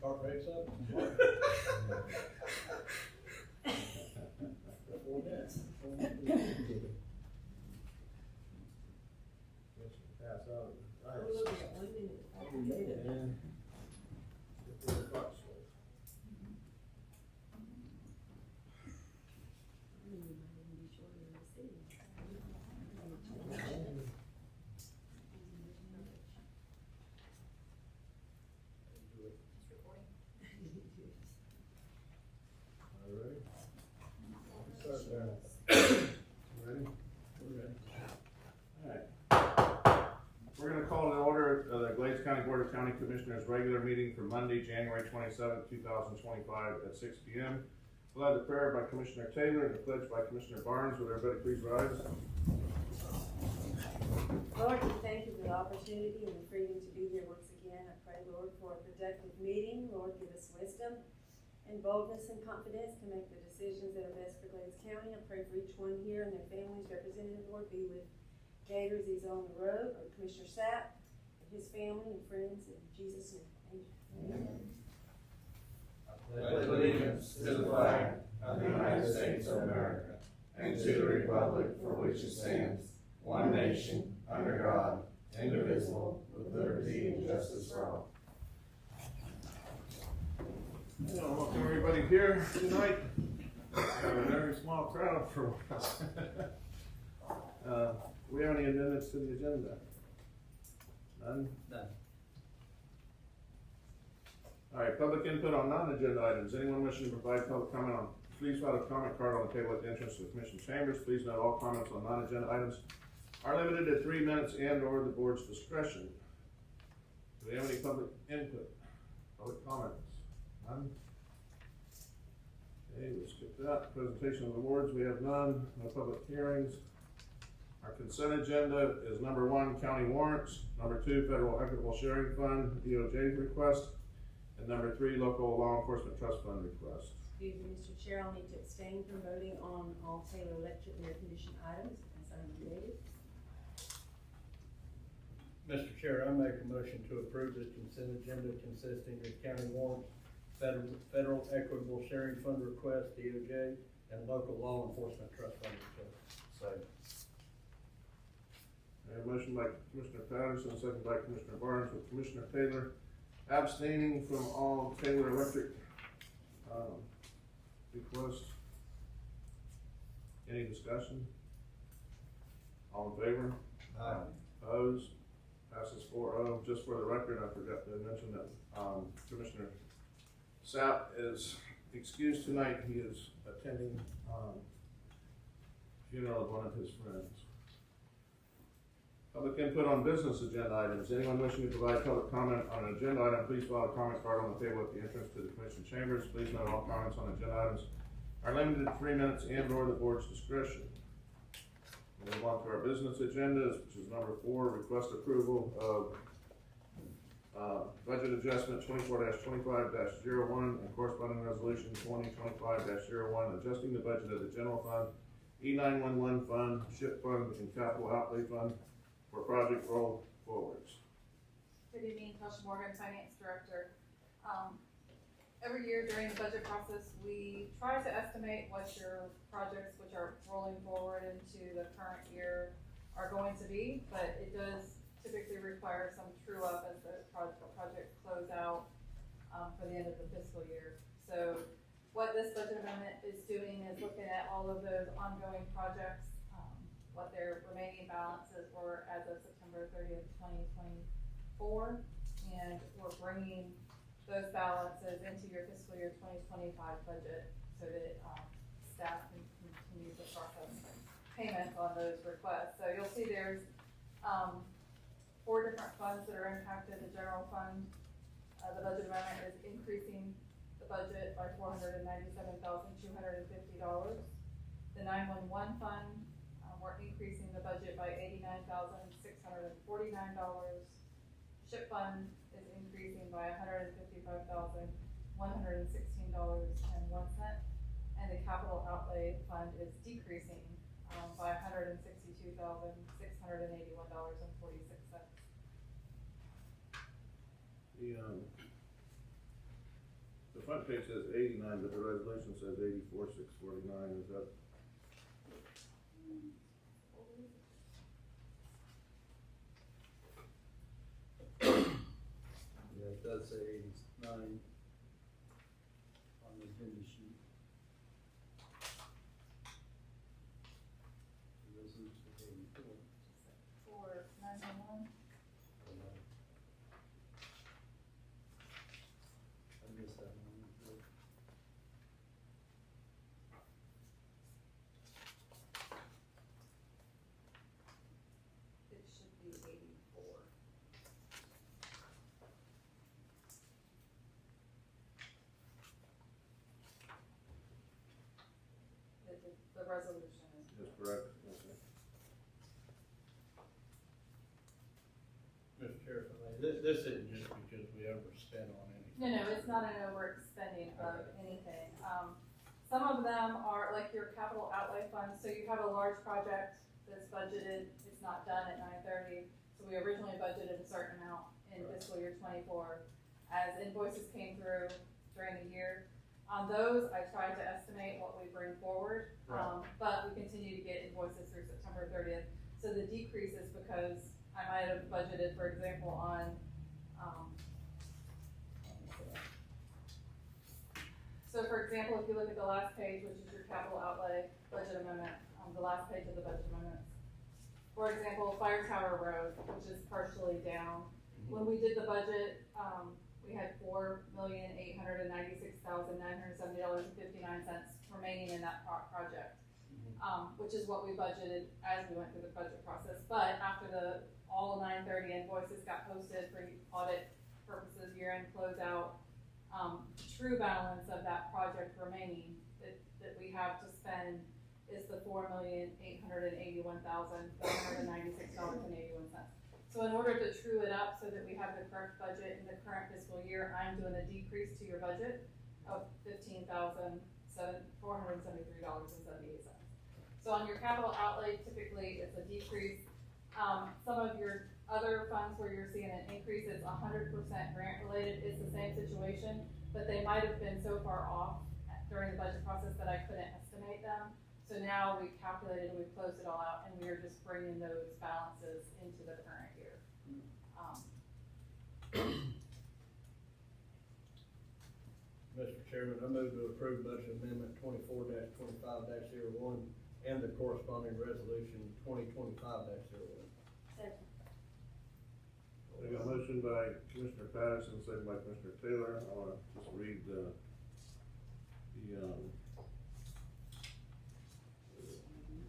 Car breaks up. 4 minutes. Pass out. Right. We're looking at 1 minute. Yeah. Get the clock switch. I mean, you might even be shorter than the city. All right. Start there. Ready? We're ready. Alright. We're gonna call to order the Glades County Board of County Commissioners regular meeting for Monday, January 27th, 2025 at 6 p.m. We'll have the prayer by Commissioner Taylor and the pledge by Commissioner Barnes. Would everybody please rise? Lord, we thank you for the opportunity and the freedom to be here once again. I pray, Lord, for a productive meeting. Lord, give us wisdom and boldness and confidence to make the decisions that are best for Glades County. I pray for each one here and their families represented. Lord, be with Gator as he's on the road, or Commissioner Sapp, and his family and friends, in Jesus' name. Amen. I pledge allegiance to the flag of the United States of America and to the republic for which it stands, one nation, under God, indivisible, with liberty and justice for all. Welcome everybody here tonight. We have a very small crowd for once. We have any amendments to the agenda? None? None. All right, public input on non-agenda items. Anyone wishing to provide public comment on, please file a comment card on the table at the entrance to the commission chambers. Please note all comments on non-agenda items are limited to 3 minutes and or the board's discretion. Do we have any public input? Public comments? None? Okay, we'll skip that. Presentation of awards, we have none. No public hearings. Our consent agenda is number 1, county warrants. Number 2, federal equitable sharing fund, DOJ request. And number 3, local law enforcement trust fund request. Excuse me, Mr. Chair, I'll need to abstain from voting on all Taylor Electric and air conditioned items as unrelated. Mr. Chair, I make a motion to approve the consent agenda consisting of county warrants, federal equitable sharing fund request, DOJ, and local law enforcement trust fund request. Second. I have a motion by Commissioner Patterson, second by Commissioner Barnes, with Commissioner Taylor abstaining from all Taylor Electric requests. Any discussion? All in favor? Aye. Opposed? Passes 4-0. Just for the record, I forgot to mention that Commissioner Sapp is excused tonight. He is attending funeral of one of his friends. Public input on business agenda items. Anyone wishing to provide public comment on an agenda item, please file a comment card on the table at the entrance to the commission chambers. Please note all comments on agenda items are limited to 3 minutes and or the board's discretion. We'll move on to our business agendas, which is number 4, request approval of budget adjustment 24-25-01 and corresponding resolution 2025-01, adjusting the budget of the general fund, E911 fund, SHIP fund, and capital outlay fund for project roll forwards. Good evening, Tasha Morgan, Finance Director. Every year during the budget process, we try to estimate what your projects, which are rolling forward into the current year, are going to be, but it does typically require some true up as the projects close out for the end of the fiscal year. So what this budget amendment is doing is looking at all of those ongoing projects, what their remaining balances were as of September 30th, 2024, and we're bringing those balances into your fiscal year 2025 budget so that staff can continue to process payments on those requests. So you'll see there's 4 different funds that are impacted. The general fund, the budget amendment is increasing the budget by $497,250. The 911 fund, we're increasing the budget by $89,649. SHIP fund is increasing by $155,116.01, and the capital outlay fund is decreasing by $162,681.46. front page says 89, but the resolution says 84,649, is that? Yeah, it does say 89 on the agenda sheet. The resolution is 84. For 911. I missed that one. It should be 84. The resolution is. That's correct, okay. Mr. Chair, if I may, this isn't just because we overspent on anything. No, it's not an overexpending of anything. Some of them are like your capital outlay funds, so you have a large project that's budgeted, it's not done at 9:30, so we originally budgeted a certain amount in fiscal year 24. As invoices came through during the year, on those, I tried to estimate what we bring forward, but we continue to get invoices through September 30th. So the decrease is because I might have budgeted, for example, on, so for example, if you look at the last page, which is your capital outlay budget amendment, the last page of the budget amendments. For example, Fire Tower Road, which is partially down. When we did the budget, we had $4,896,970.59 remaining in that project, which is what we budgeted as we went through the budget process. But after all 9:30 invoices got posted for audit purposes, year-end closeout, true balance of that project remaining that we have to spend is the $4,881,496.81. So in order to true it up so that we have the correct budget in the current fiscal year, I'm doing a decrease to your budget of $15,473.78. So on your capital outlay, typically it's a decrease. Some of your other funds where you're seeing an increase, it's 100% grant related. It's the same situation, but they might have been so far off during the budget process that I couldn't estimate them. So now we've calculated, we've closed it all out, and we are just bringing those balances into the current year. Mr. Chairman, I move to approve budget amendment 24-25-01 and the corresponding resolution 2025-01. Second. We got a motion by Commissioner Patterson, second by Commissioner Taylor. I wanna just read the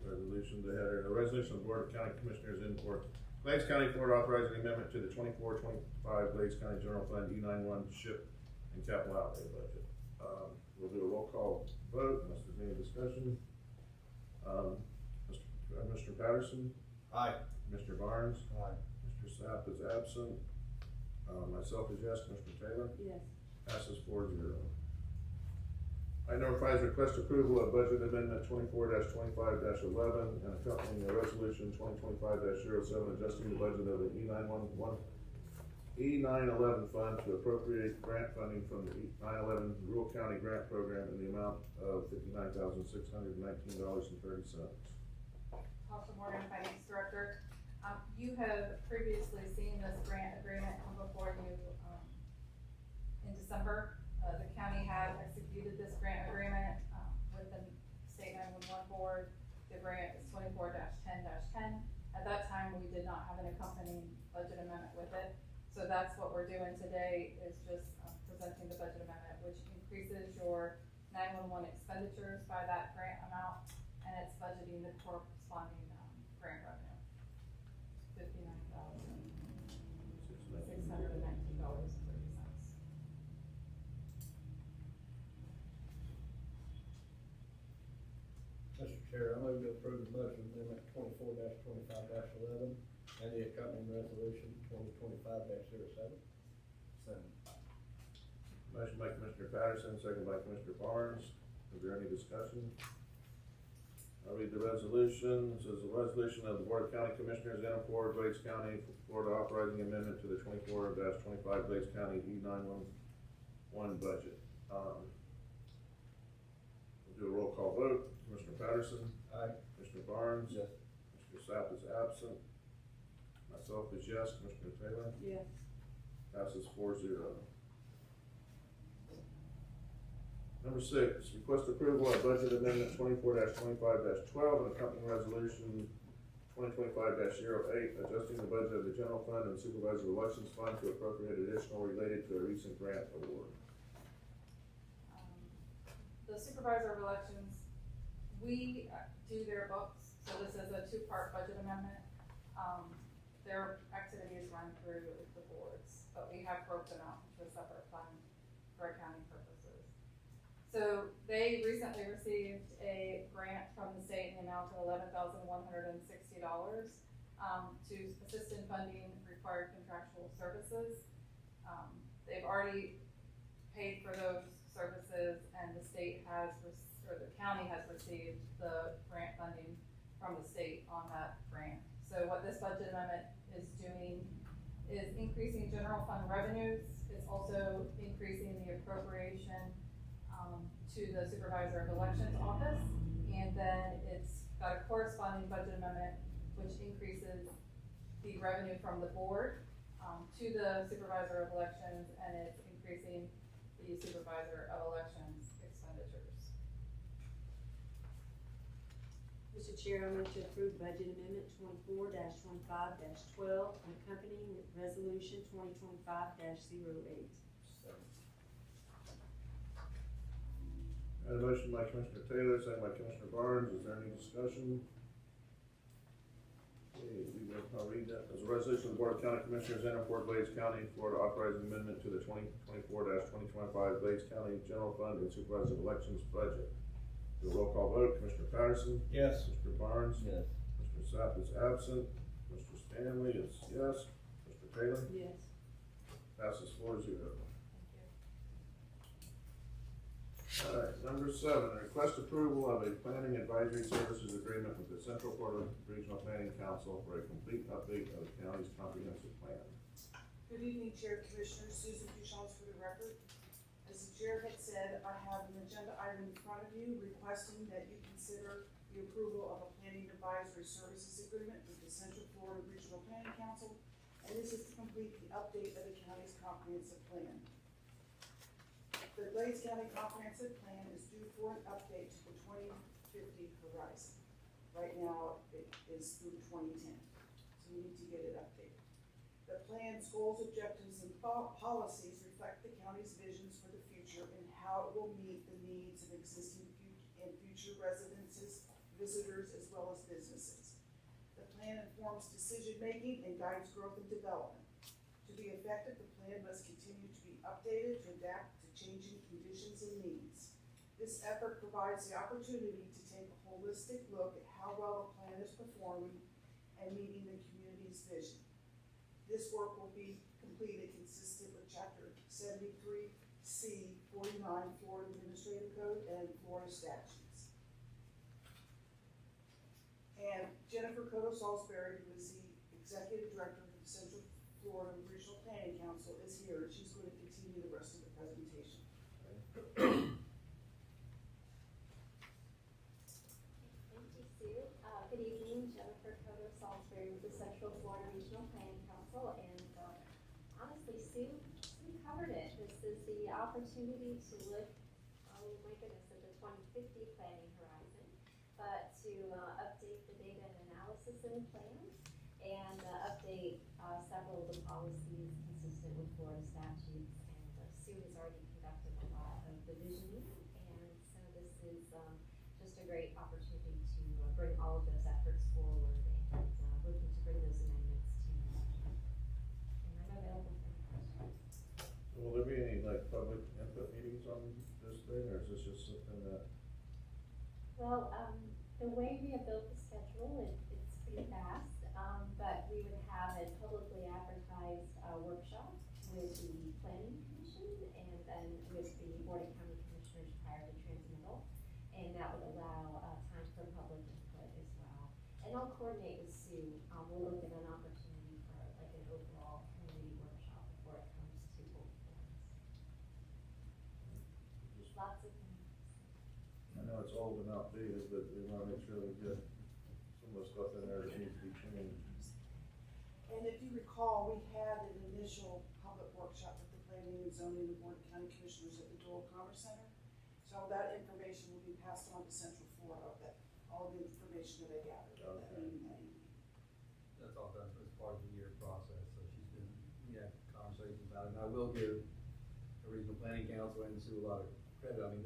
resolution, the header. The resolution of the Board of County Commissioners in for Glades County, Florida, authorizing amendment to the 24-25 Glades County General Fund E91 SHIP and capital outlay budget. We'll do a roll call vote unless there's any discussion. Mr. Patterson? Aye. Mr. Barnes? Aye. Mr. Sapp is absent. Myself is yes. Commissioner Taylor? Yes. Passes 4-0. Item number 5 is request approval of budget amendment 24-25-11 and accompanying a resolution 2025-07 adjusting the budget of the E911 fund to appropriate grant funding from the 9/11 Rural County Grant Program in the amount of $59,619.30. Tasha Morgan, Finance Director. You have previously seen this grant agreement come before you in December. The county had executed this grant agreement with the State 911 Board. The grant is 24-10-10. At that time, we did not have an accompanying budget amendment with it. So that's what we're doing today, is just presenting the budget amendment, which increases your 911 expenditures by that grant amount, and it's budgeting the corresponding grant revenue, $59,619.30. Mr. Chair, I move to approve the budget amendment 24-25-11 and the accompanying resolution 2025-07. Second. Motion by Commissioner Patterson, second by Commissioner Barnes. Is there any discussion? I'll read the resolution. This is a resolution of the Board of County Commissioners in and for Glades County, Florida, authorizing amendment to the 24-25 Glades County E911 budget. We'll do a roll call vote. Commissioner Patterson? Aye. Commissioner Barnes? Yes. Commissioner Sapp is absent. Myself is yes. Commissioner Taylor? Yes. Passes 4-0. Number 6, request approval of budget amendment 24-25-12 and accompanying resolution 2025-08, adjusting the budget of the general fund and supervisor elections fund to appropriate additional related to a recent grant award. The supervisor of elections, we do their books, so this is a two-part budget amendment. Their activities run through the boards, but we have broken out into a separate fund for accounting purposes. So they recently received a grant from the state in the amount of $11,160 to assist in funding required contractual services. They've already paid for those services, and the state has, or the county has received the grant funding from the state on that grant. So what this budget amendment is doing is increasing general fund revenues. It's also increasing the appropriation to the supervisor of elections office, and then it's got a corresponding budget amendment which increases the revenue from the board to the supervisor of elections, and it's increasing the supervisor of elections expenditures. Mr. Chair, I move to approve budget amendment 24-25-12 and accompanying resolution 2025-08. I had a motion by Commissioner Taylor, second by Commissioner Barnes. Is there any discussion? Okay, I'll read that. As a resolution of the Board of County Commissioners in Fort Glades County, Florida, authorizing amendment to the 2024-2025 Glades County General Fund and Supervisor of Elections budget. Do a roll call vote. Commissioner Patterson? Yes. Mr. Barnes? Yes. Mr. Sapp is absent. Mr. Stanley is yes. Mr. Taylor? Yes. Passes 4-0. Thank you. Alright, number 7, request approval of a planning advisory services agreement with the Central Florida Regional Planning Council for a complete update of the county's comprehensive plan. Good evening, Chair, Commissioners. Susan Duchamps for the record. As the Chair had said, I have an agenda item in front of you requesting that you consider the approval of a planning advisory services agreement with the Central Florida Regional Planning Council, and this is to complete the update of the county's comprehensive plan. The Glades County Comprehensive Plan is due for an update to the 2050 horizon. Right now, it is through 2010, so we need to get it updated. The plan's goals, objectives, and policies reflect the county's visions for the future and how it will meet the needs of existing and future residences, visitors, as well as businesses. The plan informs decision-making and guides growth and development. To be effective, the plan must continue to be updated to adapt to changing conditions and needs. This effort provides the opportunity to take a holistic look at how well the plan is performing and meeting the community's vision. This work will be completed consistent with Chapter 73C 49 Florida Administrative Code and Florida statutes. And Jennifer Cotto-Salisbury, who is the Executive Director of the Central Florida Regional Planning Council, is here, and she's going to continue the rest of the presentation. Thank you, Sue. Good evening, Jennifer Cotto-Salisbury with the Central Florida Regional Planning Council, and honestly, Sue covered it. This is the opportunity to look, oh my goodness, at the 2050 planning horizon, but to update the data and analysis in the plans, and update several of the policies consistent with Florida statutes. And Sue has already conducted a lot of the visioning, and so this is just a great opportunity to bring all of those efforts forward, and looking to bring those amendments to you. And I'm available for any questions. Will there be any public input meetings on this thing, or is this just something that? Well, the way we have built the schedule, it's pretty fast, but we would have a publicly advertised workshop with the Planning Commission and then with the Board of County Commissioners prior to transmittal, and that would allow time for public input as well. And I'll coordinate with Sue. We'll look at an opportunity for like an overall community workshop before it comes to both boards. lots of things. I know it's old and outdated, but we wanna make sure we get some of the stuff in there that needs to be changed. And if you recall, we had an initial public workshop with the planning and zoning and the board of county commissioners at the Dual Commerce Center. So that information will be passed on to Central Florida, that, all the information that they gathered at that meeting that evening. That's all done as part of the year process, so she's been, conversations about it. And I will give the regional planning council and Sue a lot of credit. I mean,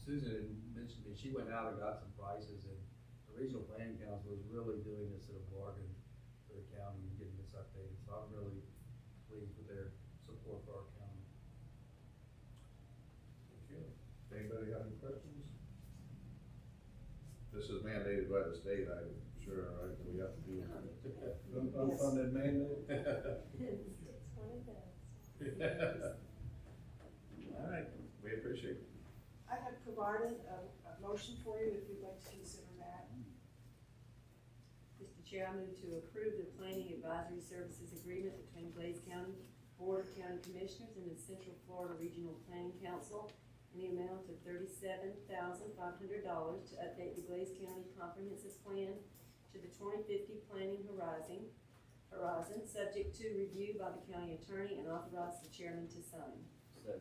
Susan had mentioned to me, she went out and got some prices, and the regional planning council is really doing this at a bargain for the county and getting this updated. So I'm really pleased with their support for our county. Thank you. Anybody have any questions? This is mandated by the state, I'm sure, right, that we have to do. Unfunded mandate? It's one of those. All right, we appreciate it. I have provided a motion for you if you'd like to consider that. Mr. Chair, I move to approve the planning advisory services agreement between Blaze County Board of County Commissioners and the Central Florida Regional Planning Council in the amount of $37,500 to update the Blaze County Comprehensive Plan to the 2050 planning horizon, subject to review by the county attorney, and authorize the chairman to sign. Second.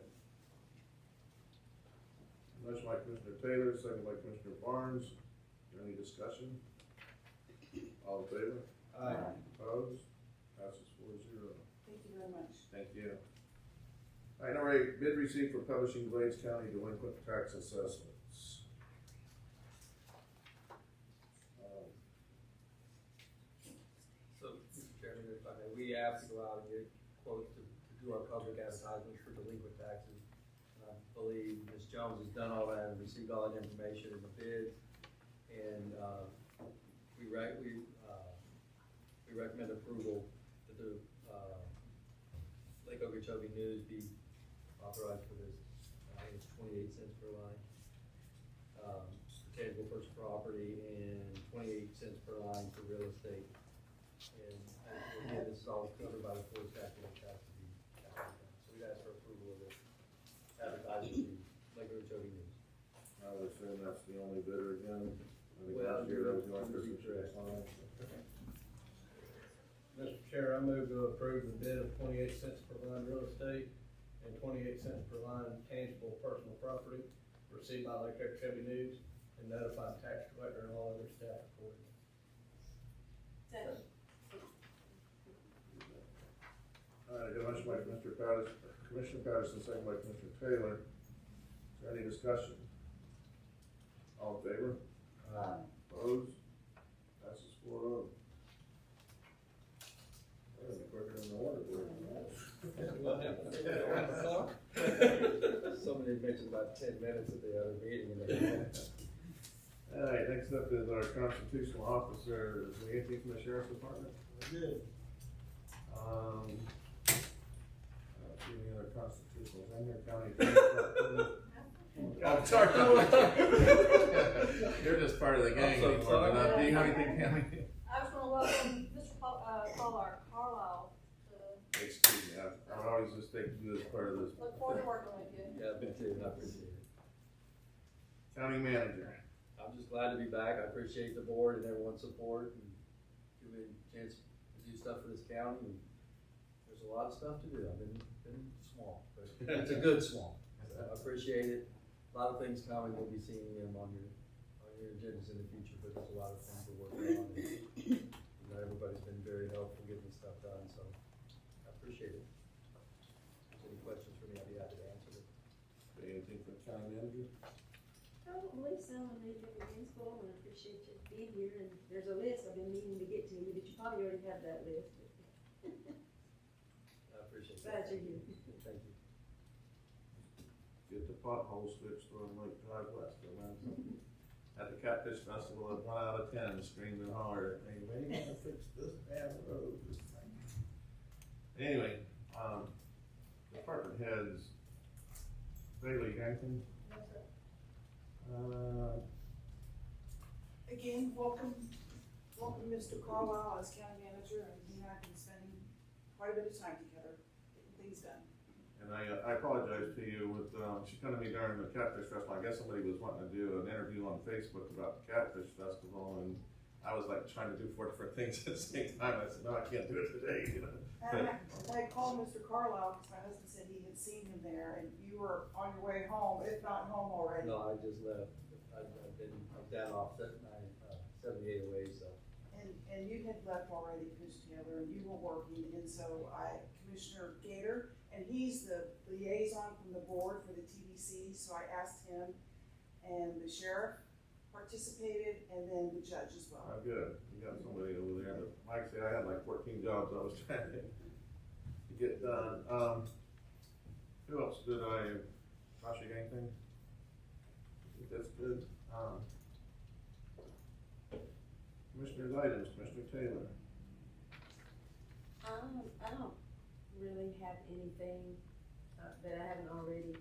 Motion by Commissioner Taylor, second by Commissioner Barnes. Is there any discussion? All in favor? Aye. Opposed? Passes 4-0. Thank you very much. Thank you. All right, number 8, bid received for publishing Glades County delinquent tax assessments. So, Mr. Chairman, if I may, we have to go out and get quotes to do our public advertisements for delinquent taxes. And I believe Ms. Jones has done all that and received all that information in the bids. And, we recommend approval that the, Lake Okeechobee News be authorized for this. I think it's 28 cents per line. For tangible personal property and 28 cents per line for real estate. And again, this is all covered by the Florida statute of tax to be calculated. So we'd ask for approval of this advertising the Lake Okeechobee News. I would assume that's the only bidder again. I think Well, last year you're was the only person correct. that signed. Mr. Chair, I move to approve the bid of 28 cents per line real estate and 28 cents per line tangible personal property received by Lake Okeechobee News and notify the tax collector and all other staff accordingly. Second. All right, I got a motion by Commissioner Patterson, second by Commissioner Taylor. Is there any discussion? All in favor? Opposed? Passes 4-0. That'll be quicker than the order board. Somebody mentioned about 10 minutes at the other meeting. All right, next up is our constitutional officer, is Nancy from the Sheriff's Department. Good. I don't see any other constitutionals in here, county attorney. I'm sorry. You're just part of the gang I'm so anymore, but sorry. do you have anything, Tammy? I was gonna welcome Mr. Carlisle to, Excuse me, I would always just think you as part of this. look forward to working with you. Yeah, me too, I appreciate it. County manager. I'm just glad to be back. I appreciate the board and everyone's support and give me a chance to do stuff for this county. And there's a lot of stuff to do. I've been small, but it's a good small. So I appreciate it. A lot of things coming. We'll be seeing them on your agendas in the future, but there's a lot of things we're working on. And everybody's been very helpful getting this stuff done, so I appreciate it. If there's any questions for me, I'd be happy to answer them. Anything for county manager? I don't believe so, and they've been useful, and I appreciate you being here, and there's a list I've been meaning to get to you, but you probably already have that list. I appreciate Glad that. you're here. Thank you. Get the pothole fixed on Lake Drive West, man. At the Catfish Festival, at 1 out of 10 screamed and hollered, hey, when are you gonna fix this damn road? Anyway, department heads, Bailey Hankton. Again, welcome Mr. Carlisle as county manager, and he and I have been spending quite a bit of time together, getting things done. And And I apologize to you with, she come to me during the Catfish Festival, I guess somebody was wanting to do an interview on Facebook about the Catfish Festival, and I was like trying to do 4 different things at the same time, I said, no, I can't do it today, you know? And I called Mr. Carlisle, because my husband said he had seen him there, and you were on your way home, if not home already. No, I just left. I'm down off 78 away, so. And you had left already, Commissioner Taylor, and you were working, and so Commissioner Gator, and he's the liaison from the board for the TDC, so I asked him, and the sheriff participated, and then the judge as well. Oh, good, you got somebody over there, but like I say, I had like 14 jobs I was trying to get done. Who else did Tasha, you got anything? I think that's good. Commissioner's items, Commissioner Taylor. I don't really have anything, that I haven't already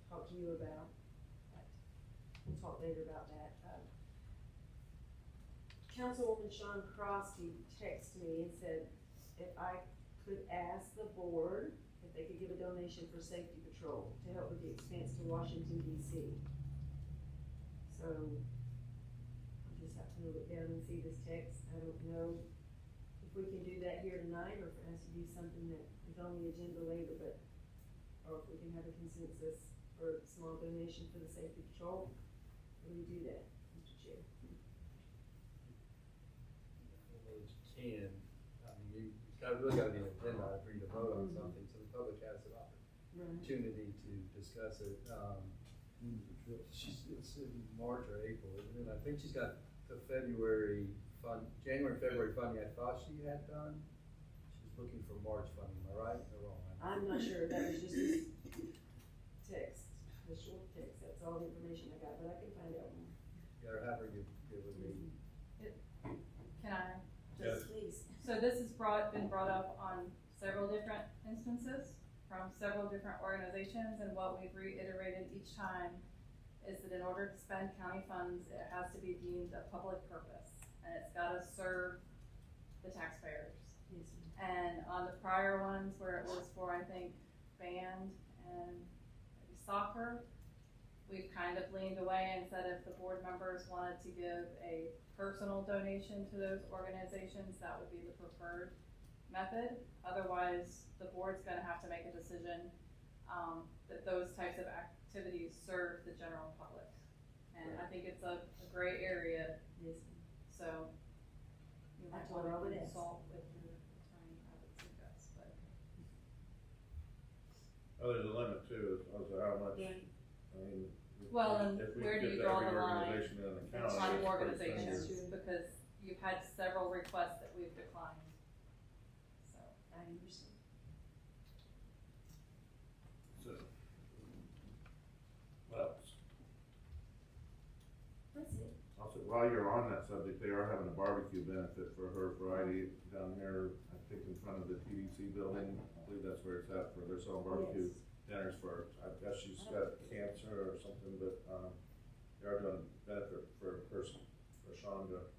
talked to you about. We'll talk later about that. Councilwoman Sean Crosby texted me and said if I could ask the board if they could give a donation for safety patrol to help with the expense to Washington DC. So I'll just have to look down and see this text. I don't know if we can do that here tonight or if it has to be something that is on the agenda later, but, or if we can have a consensus for a small donation for the safety patrol. How do we do that, Mr. Chair? Well, you can, I mean, really gotta be an agenda item for you to vote on something, so the public has an opportunity to discuss it. It's in March or April, isn't it? I think she's got the January, February funding I thought she had done. She's looking for March funding, am I right or wrong? I'm not sure, that was just a text, the short text, that's all the information I got, but I can find out more. Yeah, or have her get with me. Can I? Yes. Please. So this has been brought up on several different instances from several different organizations, and what we've reiterated each time is that in order to spend county funds, it has to be deemed a public purpose, and it's gotta serve the taxpayers. Yes, ma'am. And on the prior ones where it was for, I think, band and maybe soccer, we've kind of leaned away and said if the board members wanted to give a personal donation to those organizations, that would be the preferred method. Otherwise, the board's gonna have to make a decision, that those types of activities serve the general public. And I think it's a gray area, Yes, ma'am. so you I might told her I want would to ask. consult with your attorney, I would suggest, but. Oh, there's a limit too, as to how much, Yeah. I mean. Well, and if we where do get you to draw every the line organization in the county, on it's pretty organizations, standard. because you've had several requests that we've declined, so. I understand. So, what else? That's it. Also, while you're on that subject, they are having a barbecue benefit for her Friday down here, I think in front of the TDC building. I believe that's where it's at, for their selling barbecue dinners for, I guess she's got cancer or something, but, they are doing a benefit for a person, for Shonda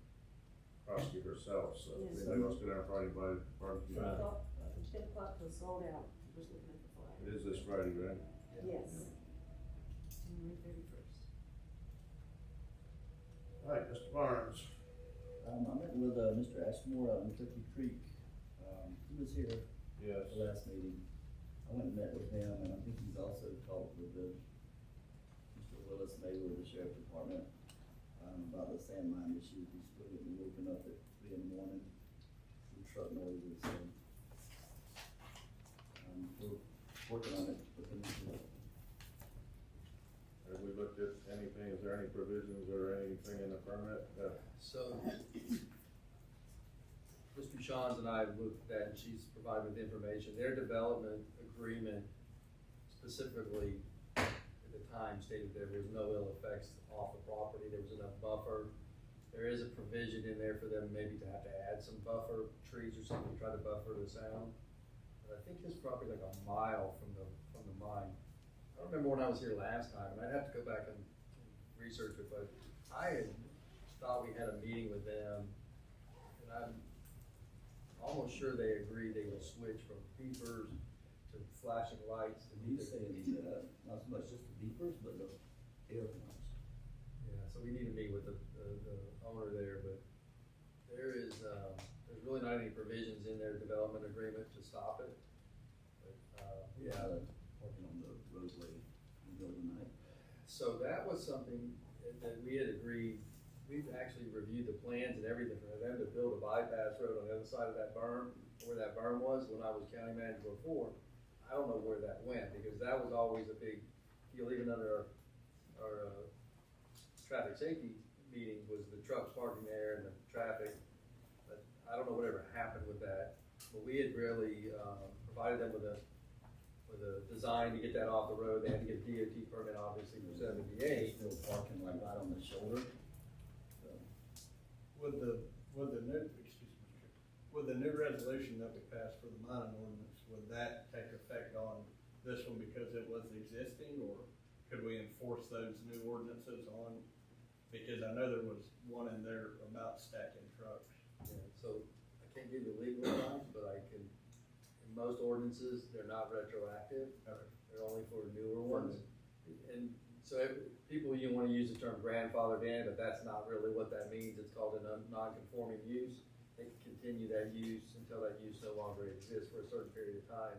Crosby herself, so Yes. anybody wants to go down Friday and buy barbecue. 10 o'clock, 10 o'clock was sold out, just looking at the flyer. It is this Friday, right? Yes. January 31st. All right, Mr. Barnes. I met with, Mr. Ashmore out in Turkey Creek. He was here at Yes. the last meeting. I went and met with him, and I think he's also talked with Mr. Willis Mabel of the Sheriff Department, about the sand mine issue. He's still getting woken up at 3 in the morning, some truck noises, so. We're working on it with him. Have we looked at anything, is there any provisions or anything in the permit that? So, Mr. Shawns and I looked at, and she's provided with information, their development agreement specifically at the time stated there was no ill effects off the property, there was enough buffer. There is a provision in there for them maybe to have to add some buffer trees or something, to try to buffer the sound. But I think his property like a mile from the mine. I don't remember when I was here last time, and I'd have to go back and research it, but I had thought we had a meeting with them, and I'm almost sure they agreed they would switch from peepers to flashing lights. He's saying, not so much just the beepers, but the air horns. Yeah, so we need to meet with the owner there, but there is, there's really not any provisions in their development agreement to stop it. But, yeah. Working on the roadway in the middle of the night. So that was something that we had agreed, we've actually reviewed the plans and everything for them to build a bypass road on the other side of that berm, where that berm was when I was county manager before. I don't know where that went, because that was always a big deal, even under our traffic safety meetings, was the trucks parking there and the traffic. But I don't know whatever happened with that, but we had really, provided them with a design to get that off the road. They had to get a DOT permit, obviously, for 78. Still parking like right on the shoulder. So, With the new, excuse me, Mr. Chair, with the new resolution that we passed for the mining ordinance, would that take effect on this one because it was existing, or could we enforce those new ordinances on? Because I know there was one in there about stacking trucks. Yeah, so I can't give you legal advice, but I can, in most ordinances, they're not retroactive. Okay. They're only for newer ones. And so people, you wanna use the term grandfathered in, but that's not really what that means. It's called a non-conforming use. They can continue that use until that use no longer exists for a certain period of time.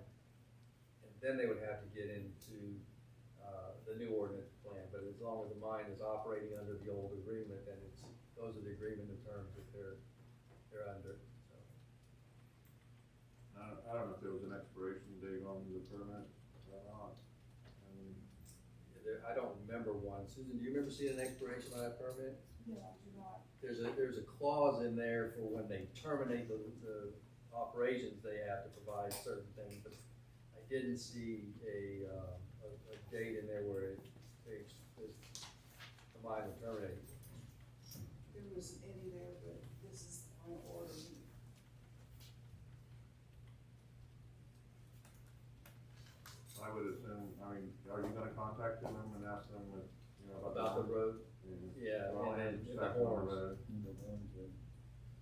And then they would have to get into, the new ordinance plan, but as long as the mine is operating under the old agreement, then those are the agreement terms that they're under, so. I don't know if there was an expiration date on the permit or not. I don't remember one. Susan, do you remember seeing an expiration on that permit? No, I do not. There's a clause in there for when they terminate the operations, they have to provide certain things, but I didn't see a date in there where the mine will terminate. There wasn't any there, but this is the final order. I would assume, I mean, are you gonna contact them and ask them if, you know, About the road? Yeah, Well, and and the horns.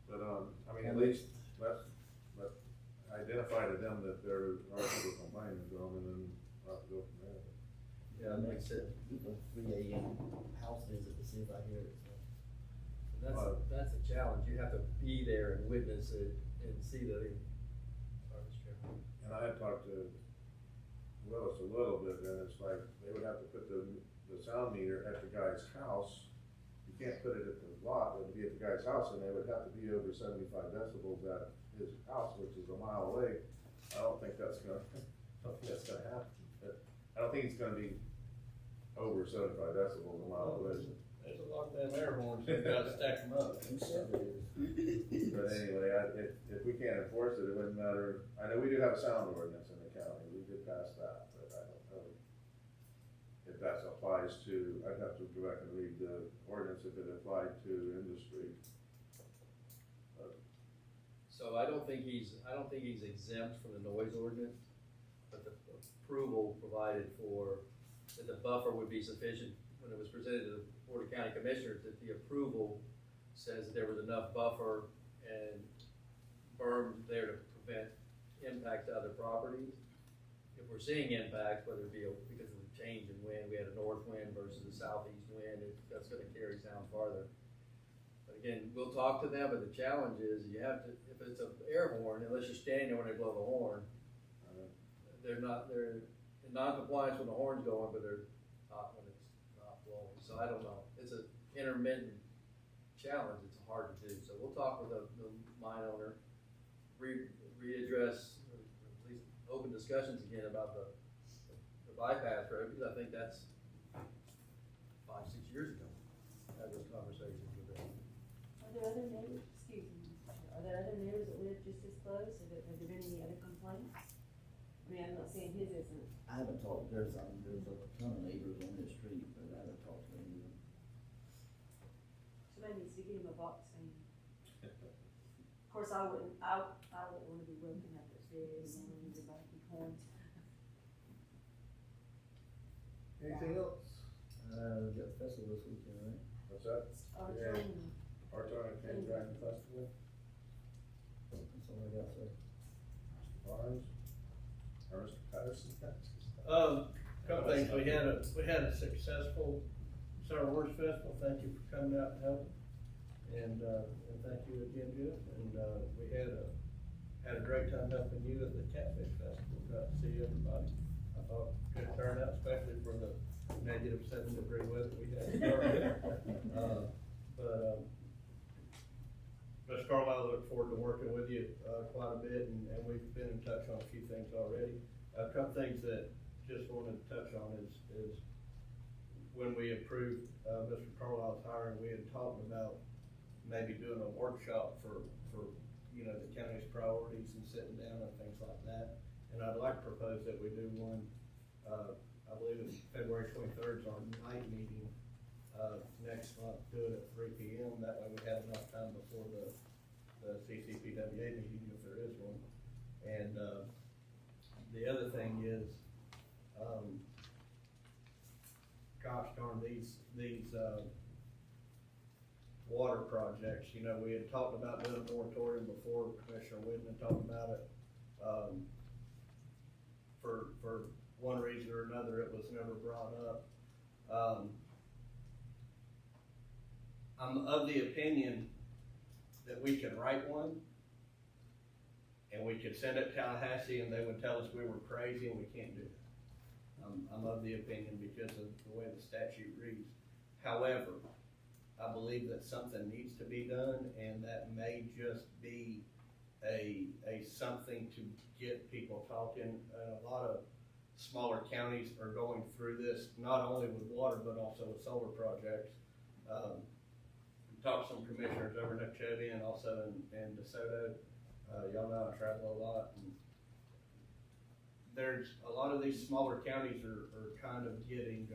But, I mean, at least let's identify to them that there are people complaining to them, and then we'll have to go from there. Yeah, that makes sense. do a 3 AM house visit to see if I hear it, so. And that's a challenge. You have to be there and witness it and see the, sorry, Mr. Chairman. And I had talked to Willis a little bit, and it's like, they would have to put the sound meter at the guy's house. You can't put it at the lot, it would be at the guy's house, and they would have to be over 75 decibels at his house, which is a mile away. I don't think that's gonna happen. I don't think it's gonna be over 75 decibels a mile away. There's a lot of them air horns, you gotta stack them up. But anyway, if we can't enforce it, it wouldn't matter. I know we do have a sound ordinance in the county, we did pass that, but I don't know if that applies to, I'd have to go back and read the ordinance if it applied to industry. So I don't think he's exempt from the noise ordinance, but the approval provided for, that the buffer would be sufficient when it was presented to the Board of County Commissioners, that the approval says that there was enough buffer and berm there to prevent impact to other properties. If we're seeing impacts, whether it be because of the change in wind, we had a north wind versus a southeast wind, that's gonna carry sound farther. But again, we'll talk to them, but the challenge is you have to, if it's an air horn, unless you're standing there when they blow the horn, they're in non-compliance when the horn's going, but they're not when it's not blowing. So I don't know, it's an intermittent challenge, it's hard to do. So we'll talk with the mine owner, readdress, or at least open discussions again about the bypass road, because I think that's 5-6 years ago, I had those conversations with them. Are there other neighbors, excuse me, Mr. Chair, are there other neighbors that live just as close, or have there been any other complaints? I mean, I'm not saying his isn't. I haven't talked, there's a ton of neighbors on this street, but I haven't talked to any of them. Somebody needs to get him a box fan. Of course, I wouldn't wanna be woken up at 3 a.m. and everybody be horned. Anything else? We got the festival this weekend, right? What's that? Yeah. Part-time Cane Dragon Festival, That's all I got, sir. Barnes, or Mr. Pat? Couple things, we had a successful Summer Orange Festival, thank you for coming out and helping. And thank you again, Jeff, and, we had a great time helping you at the Catfish Festival, got to see everybody. I thought good turnout, especially for the -7-degree weather we had. Mr. Carlisle, I look forward to working with you, quite a bit, and we've been in touch on a few things already. A couple things that just wanted to touch on is when we approved, Mr. Carlisle's hiring, we had talked about maybe doing a workshop for, you know, the county's priorities and sitting down and things like that. And I'd like to propose that we do one, I believe it's February 23rd is our night meeting, next month, do it at 3 p.m. That way we have enough time before the CCPWA meeting, if there is one. And, the other thing is, gosh darn, these water projects, you know, we had talked about doing a moratorium before, Commissioner Whitten had talked about it. For one reason or another, it was never brought up. I'm of the opinion that we could write one and we could send it to Tallahassee and they would tell us we were crazy and we can't do it. I'm of the opinion because of the way the statute reads. However, I believe that something needs to be done, and that may just be a something to get people talking. A lot of smaller counties are going through this, not only with water, but also with solar projects. Talked to some commissioners over in Okeechobee and also in DeSoto. Y'all know I travel a lot, and there's a lot of these smaller counties are kind of getting,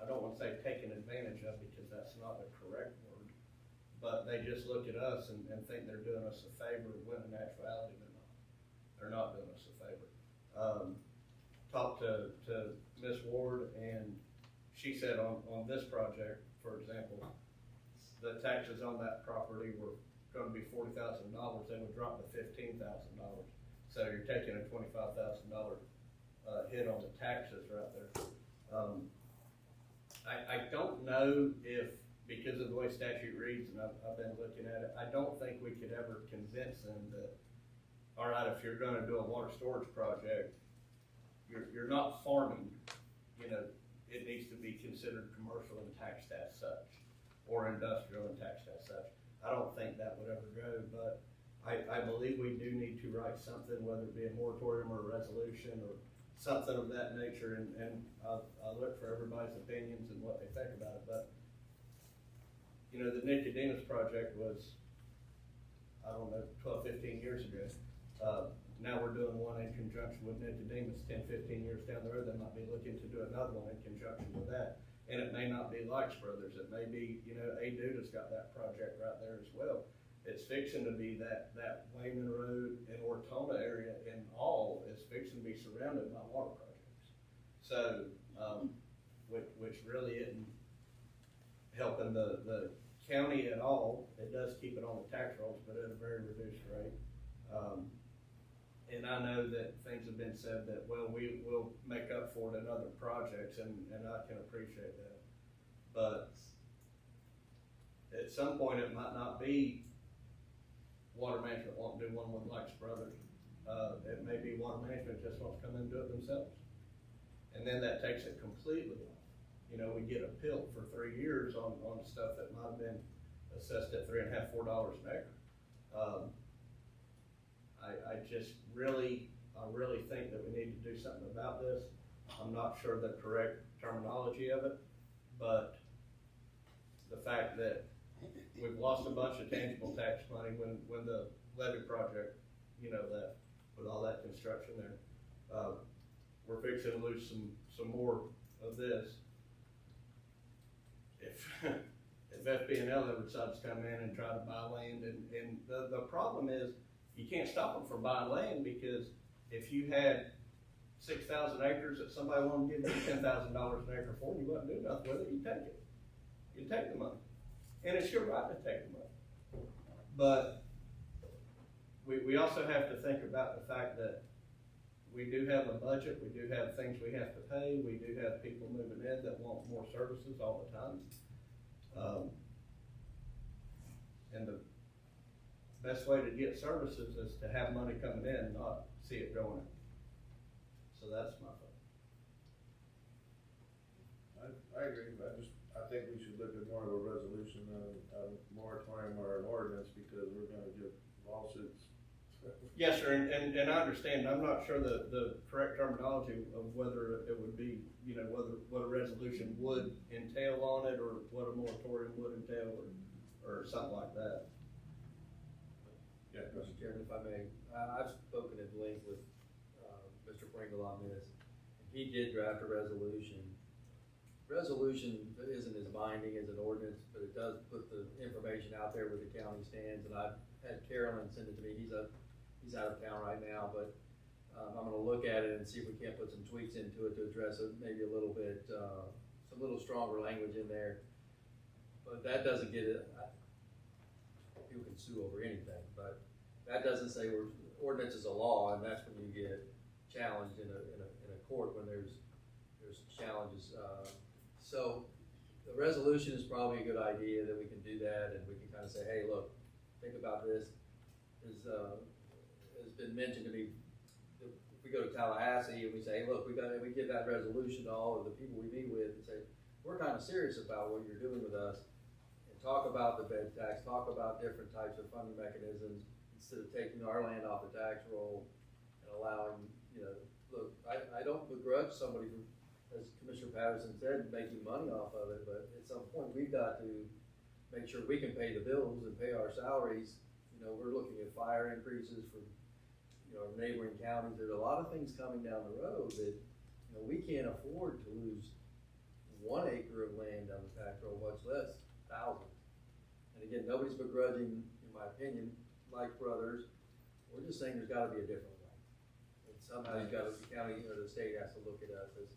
I don't want to say taken advantage of because that's not the correct word, but they just look at us and think they're doing us a favor when in actuality they're not. They're not doing us a favor. Talked to Miss Ward, and she said on this project, for example, the taxes on that property were going to be $40,000. They would drop to $15,000. So you're taking a $25,000 hit on the taxes right there. I don't know if, because of the way statute reads, and I've been looking at it, I don't think we could ever convince them that, all right, if you're going to do a water storage project, you're not farming, you know, it needs to be considered commercial and taxed as such, or industrial and taxed as such. I don't think that would ever go, but I believe we do need to write something, whether it be a moratorium or a resolution or something of that nature, and I look for everybody's opinions and what they think about it. But, you know, the Nicodemus project was, I don't know, 12, 15 years ago. Now we're doing one in conjunction with Nicodemus. 10, 15 years down the road, they might be looking to do another one in conjunction with that. And it may not be Likes Brothers. It may be, you know, A Dude has got that project right there as well. It's fixing to be that Wayman Road and Ortona area in all is fixing to be surrounded by water projects. So, which really isn't helping the county at all. It does keep it on the tax rolls, but at a very reduced rate. And I know that things have been said that, well, we will make up for it in other projects, and I can appreciate that. But at some point, it might not be water management won't do one with Likes Brothers. It may be water management just wants to come in and do it themselves. And then that takes it completely off. You know, we get a pilt for 3 years on stuff that might have been assessed at $3.5, $4 an acre. I just really think that we need to do something about this. I'm not sure the correct terminology of it, but the fact that we've lost a bunch of tangible tax money when the levee project, you know, that with all that construction there, we're fixing to lose some more of this. If FP&L ever decides to come in and try to buy land, and the problem is, you can't stop them from buying land, because if you had 6,000 acres that somebody wanted to give you $10,000 an acre for, and you wouldn't do nothing with it, you take it. You take the money. And it's your right to take the money. But we also have to think about the fact that we do have a budget, we do have things we have to pay, we do have people moving in that want more services all the time. And the best way to get services is to have money coming in, not see it going in. So that's my thought. I agree, I think we should look at more of a resolution than a moratorium or an ordinance, because we're gonna get lawsuits. Yes, sir, and I understand, I'm not sure the correct terminology of whether it would be, you know, what a resolution would entail on it, or what a moratorium would entail, or something like that. Yeah, Mr. Chairman, if I may, I've spoken at length with, Mr. Pringle on this. He did draft a resolution. Resolution isn't as binding as an ordinance, but it does put the information out there where the county stands, and I've had Carolyn send it to me. He's out of town right now, but, I'm gonna look at it and see if we can't put some tweaks into it to address it, maybe a little bit, some little stronger language in there. But that doesn't get it, people can sue over anything, but that doesn't say ordinance is a law, and that's when you get challenged in a court when there's challenges. So the resolution is probably a good idea, that we can do that, and we can kind of say, hey, look, think about this. Has been mentioned to me, if we go to Tallahassee and we say, hey, look, we give that resolution to all of the people we meet with and say, we're kind of serious about what you're doing with us, and talk about the bed tax, talk about different types of funding mechanisms, instead of taking our land off the tax roll and allowing, you know, look, I don't begrudge somebody who, as Commissioner Patterson said, making money off of it, but at some point, we've got to make sure we can pay the bills and pay our salaries. You know, we're looking at fire increases for, you know, neighboring counties. There's a lot of things coming down the road that, you know, we can't afford to lose 1 acre of land on the tax roll, much less thousands. And again, nobody's begrudging, in my opinion, like brothers. We're just saying there's gotta be a different way. And somehow the county or the state has to look at us as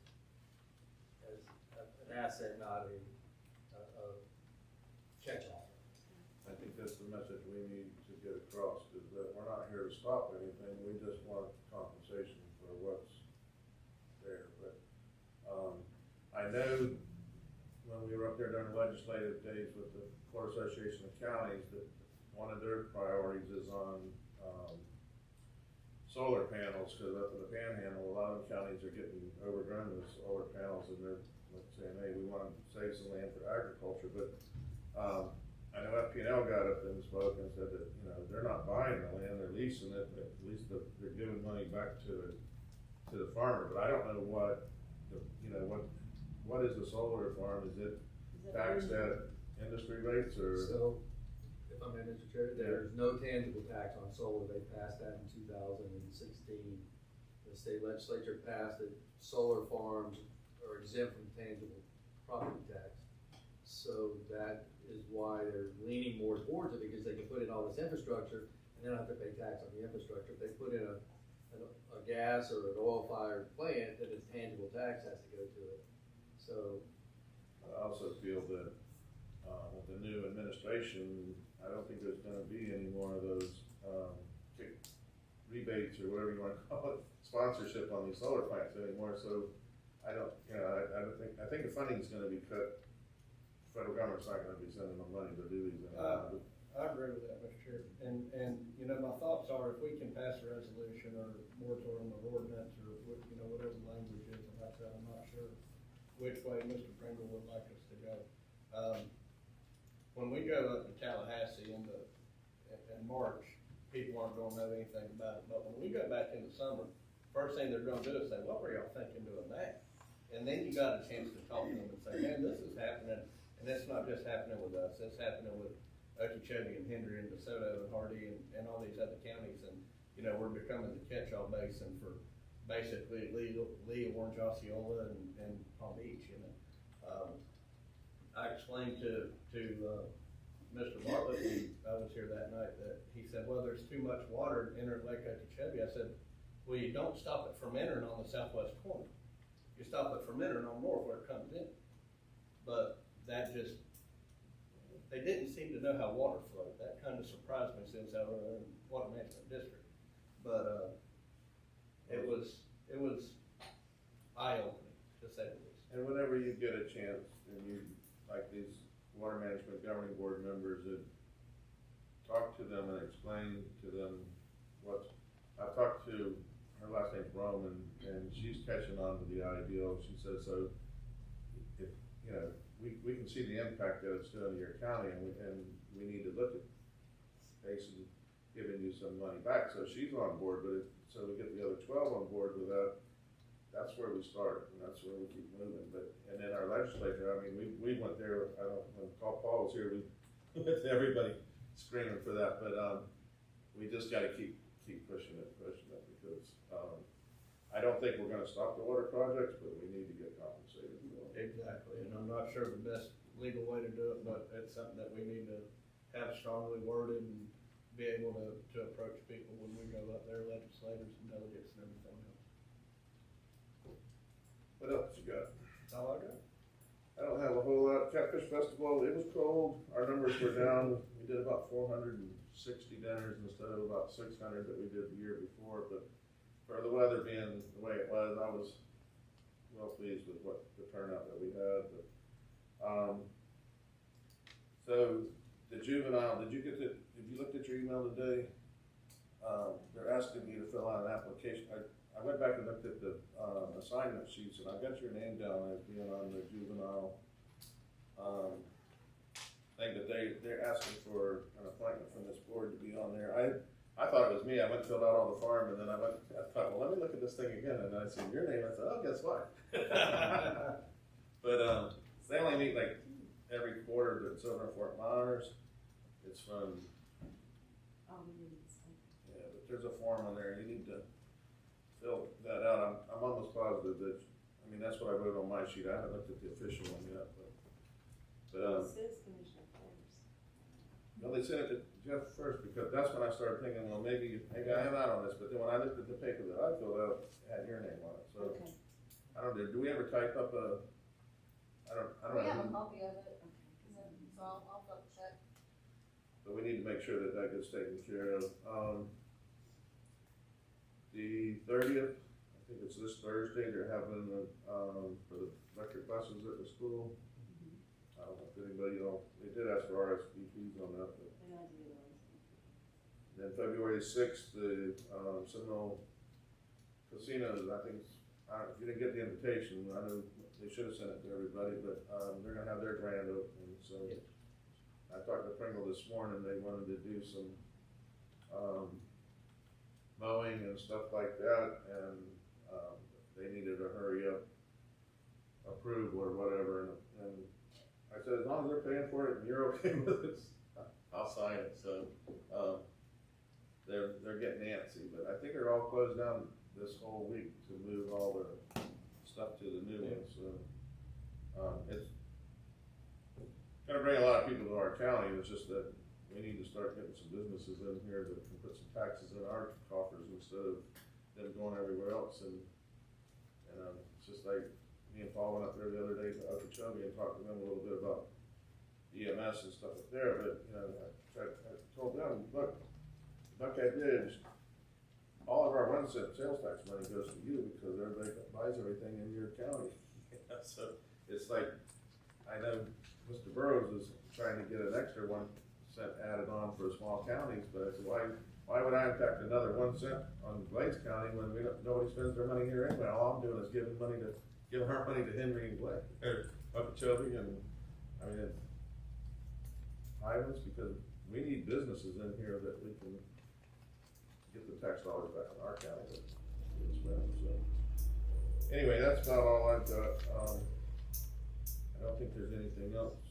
an asset, not a catch-all. I think that's the message we need to get across, is that we're not here to stop anything, we just want compensation for what's there. But, I know when we were up there during the legislative days with the Florida Association of Counties, that one of their priorities is on, solar panels, because up in the Panhandle, a lot of counties are getting overrun with solar panels, and they're saying, hey, we want to save some land for agriculture. But I know FP&L got up and spoke and said that, you know, they're not buying the land, they're leasing it, but at least they're giving money back to the farmer. But I don't know what is the solar farm? Is it taxed at industry rates, or? So, if I may, Mr. Chair, there's no tangible tax on solar. They passed that in 2016. The state legislature passed that solar farms are exempt from tangible property tax. So that is why they're leaning more towards it, because they can put in all this infrastructure and they don't have to pay tax on the infrastructure. If they put in a gas or an oil-fired plant, then it's tangible tax has to go to it. So I also feel that with the new administration, I don't think there's going to be any more of those rebates or whatever you want to call it, sponsorship on these solar plants anymore. So I don't think the funding is going to be cut. The federal government's not going to be sending them money to do these. I agree with that, Mr. Chair. And you know, my thoughts are, if we can pass a resolution or moratorium or ordinance or, you know, whatever the language is, and like I said, I'm not sure which way Mr. Pringle would like us to go. When we go up to Tallahassee in March, people aren't gonna know anything about it. But when we go back in the summer, first thing they're gonna do is say, what were y'all thinking doing that? And then you got a chance to talk to them and say, man, this is happening. And it's not just happening with us, it's happening with Okeechobee and Hendry and DeSoto and Hardy and all these other counties. And, you know, we're becoming the catch-all basin for basically Lee, Orange, Osceola, and Palm Beach, you know. I explained to Mr. Bartlett, when I was here that night, that he said, well, there's too much water entering Lake Okeechobee. I said, well, you don't stop it from entering on the southwest corner. You stop it from entering on north where it comes in. But that just, they didn't seem to know how water flowed. That kind of surprised me, since I was in Water Management District. But it was it was eye-opening, to say the least. And whenever you get a chance, and you, like these water management governing board members, that talk to them and explain to them what, I've talked to, her last name's Roman, and she's catching on to the ideal. She says, so, if, you know, we can see the impact that it's doing to your county, and we need to look at basically giving you some money back. So she's on board, but so we get the other 12 on board with that. That's where we start, and that's where we keep moving. But, and then our legislature, I mean, we went there, when Paul was here, we went to everybody screaming for that, but, we just gotta keep pushing it, because, I don't think we're gonna stop the water projects, but we need to get compensated for it. Exactly, and I'm not sure the best legal way to do it, but it's something that we need to have strongly worded and be able to approach people when we go up there, legislators and delegates and everything else. What else you got? That's all I got. I don't have a whole lot. Catfish Festival, it was cold. Our numbers were down. We did about 460 dinners instead of about 600 that we did the year before. But for the weather being the way it was, I was well pleased with the turnout that we had. But, so the juvenile, have you looked at your email today? They're asking you to fill out an application. I went back and looked at the assignment sheets, and I got your name down as being on the juvenile thing, that they're asking for an appointment from this board to be on there. I thought it was me. I went and filled out all the form, and then I thought, well, let me look at this thing again, and I see your name. I said, oh, guess what? But they only meet like every quarter, but it's over in Fort Myers. It's from, Oh, we need this one. yeah, but there's a form on there. You need to fill that out. I'm almost positive that, I mean, that's what I wrote on my sheet. I haven't looked at the official one yet, but It says Commissioner Flowers. no, they sent it to Jeff first, because that's when I started thinking, well, maybe I am out on this, but then when I looked at the paper that I filled out, it had your name on it, so. Okay. I don't know, do we ever type up I don't We have a know, copy of it, so I'll double check. but we need to make sure that gets taken care of. The 30th, I think it's this Thursday, they're having for the electric buses at the school. I don't know if anybody, they did ask for RSVPs on that, but. And I do those. Then February 6th, the Seminole Casinos, I think, if you didn't get the invitation, I know they should have sent it to everybody, but they're gonna have their grand opening, so. I talked to Pringle this morning, they wanted to do some mowing and stuff like that, and they needed to hurry up, approve or whatever, and I said, as long as they're paying for it and you're okay with it, I'll sign it, so, they're getting antsy, but I think they're all closed down this whole week to move all the stuff to the new one, so, it's gonna bring a lot of people to our county. It's just that we need to start getting some businesses in here that can put some taxes in our coffers instead of them going everywhere else, and it's just like, me and Paul went up there the other day to Okeechobee and talked to them a little bit about EMS and stuff up there, but, I told them, look, Buckeye Bridge, all of our 1 cent sales tax money goes to you because everybody buys everything in your county. So it's like, I know Mr. Burrows is trying to get an extra 1 cent added on for small counties, but I said, why would I impact another 1 cent on Glades County when nobody spends their money here anyway? All I'm doing is giving our money to Henry and Glade, or Okeechobee, and I mean, it's Highlands, because we need businesses in here that we can get the tax dollars back in our county that we spend, so. Anyway, that's about all I've got. I don't think there's anything else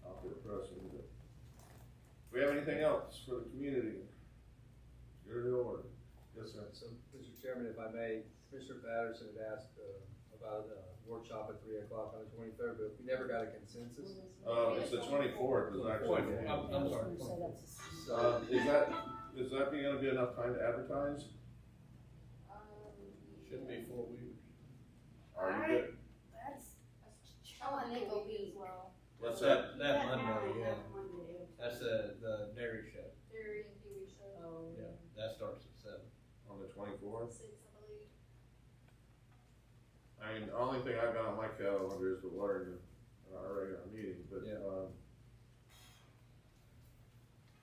out there pressing, but do we have anything else for the community? You're the order. Yes, sir. So, Mr. Chairman, if I may, Commissioner Patterson had asked about a workshop at 3 o'clock on the 23rd, but we never got a consensus. It's the 24th is actually. I'm sorry. So, Is that gonna be enough time to advertise? Should be 4 weeks. Are you good? Oh, and they will be as well. What's that? That Monday, yeah. That's the dairy show. Dairy and Kiwi show. Oh, Yeah, that starts at 7. On the 24th? 6, I believe. my calendar is to learn in our regular meeting, but, Yeah.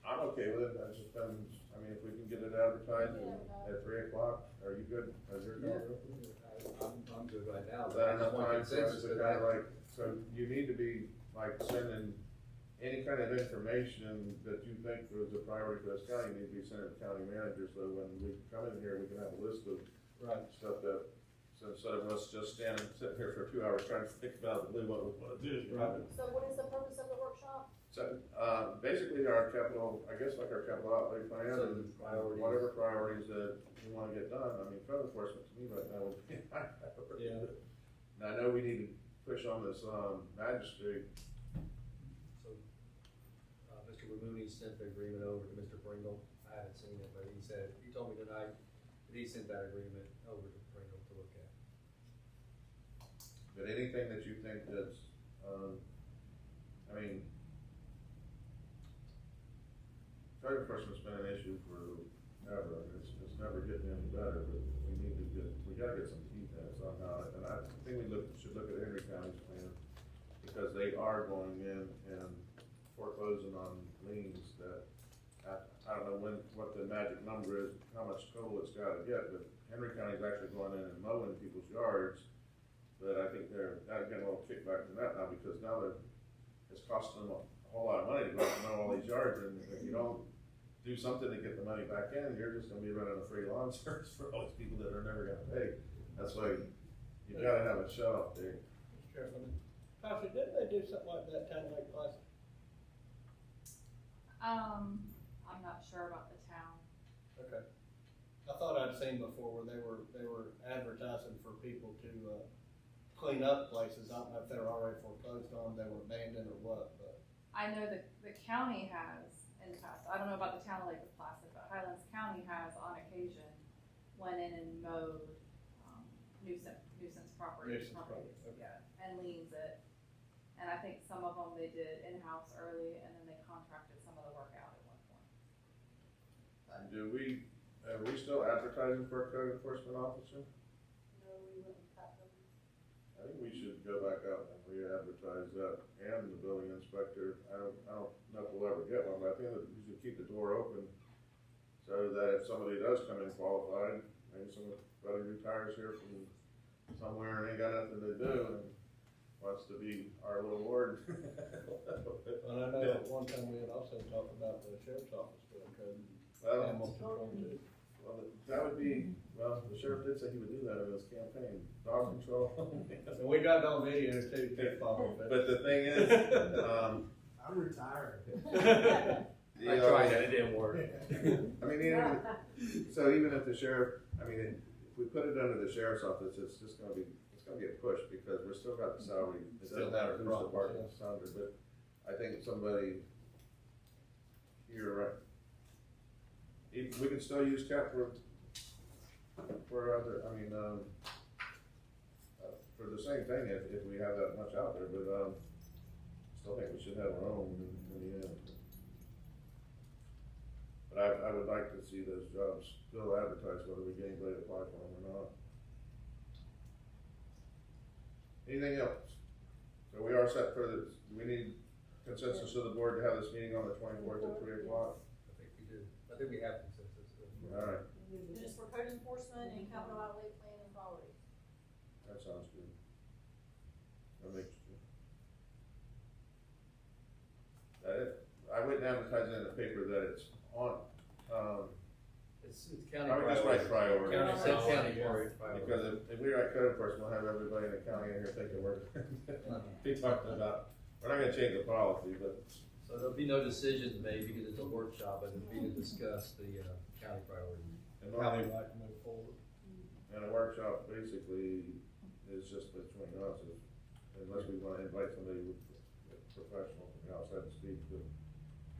I'm okay with it, I just been, I mean, if we can get it advertised at 3 o'clock, are you good? Is your calendar open? I'm good right now. Is that I just enough want time for us consensus, to but kind of I- like, so you need to be like sending any kind of information that you think was a priority for this county, you need to be sending to the county manager, so when we come in here, we can have a list of Right. stuff that, so instead of us just sitting here for 2 hours trying to think about what we wanna do. Right. So what is the purpose of the workshop? So, basically our capital, I guess like our capital outlay plan So and priorities. whatever priorities that we wanna get done, I mean, code enforcement to me right now would be high priority. Yeah. And I know we need to push on this, magistrate. So, Mr. Ramuni sent the agreement over to Mr. Pringle. I haven't seen it, but he told me tonight that he sent that agreement over to Pringle to look at. But anything that you think that's, I mean, code enforcement's been an issue forever, and it's never getting any better, but we gotta get some teeth in it somehow, and I think we should look at Henry County's plan, because they are going in and foreclosing on liens that, I don't know what the magic number is, how much total it's gotta get, but Henry County's actually going in and mowing people's yards, but I think they're getting a little kickback from that now, because now it's costing them a whole lot of money to go out and mow all these yards, and if you don't do something to get the money back in, you're just gonna be running a free lawn service for all these people that are never gonna pay. That's why you gotta have a shut off there. Mr. Chairman, Tasha, didn't they do something like that Town Lake Classic? I'm not sure about the town. Okay. I thought I'd seen before where they were advertising for people to, clean up places. I don't know if they were already foreclosed on, they were abandoned or what, but. I know that the county has in the past, I don't know about the town of Lake Placid, but Highlands County has on occasion went in and mowed, nuisance properties. Nuisance properties, okay. Yeah, and liens it. And I think some of them they did in-house early, and then they contracted some of the work out at one point. But Are we still advertising for a code enforcement officer? No, we wouldn't cut them. I think we should go back out and re-advertise that, and the building inspector. I don't know if we'll ever get one, but I think that we should keep the door open so that if somebody does come in qualified, maybe somebody retires here from somewhere and ain't got nothing to do and wants to be our little ward. And I know at one time we had also talked about the sheriff's office doing code Well, animal control too. well, that would be, well, the sheriff did say he would do that in his campaign, dog control. And we got it on video too, Paul. But the thing is, I'm retired. I tried that, it didn't work. I mean, even if the sheriff, I mean, if we put it under the sheriff's office, it's gonna be a push, because we're still got the salary, it Still doesn't matter have who's the the problem, department under, but I think somebody here, we can still use Cap for other, for the same thing if we have that much out there, but, still think we should have our own in the end. But I would like to see those jobs still advertised, whether we get anybody to apply for them or not. Anything else? So we are set for this, we need consensus of the board to have this meeting on the 24th at 3 o'clock. I think we do. I think we have consensus. All right, Just for code enforcement and capital outlay plan and priorities. that sounds good. That makes, that it, I wouldn't advertise it in the paper that it's on, It's county I would just write priority. County It's county priority, priority. Because if we write code enforcement, we'll have everybody in the county in here thinking we're, be talking about, we're not gonna change the policy, but So there'll be no decisions made because it's a workshop, and it'll be to discuss the, county priorities. and How normally, we like to move forward. and a workshop basically is just between us, unless we wanna invite somebody with professional from the outside to speak, but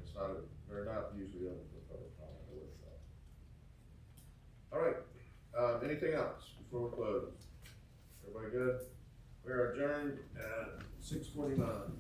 it's not, they're not usually open to public comment at a workshop. All right, anything else before we close? Everybody good? We are adjourned at 6:49.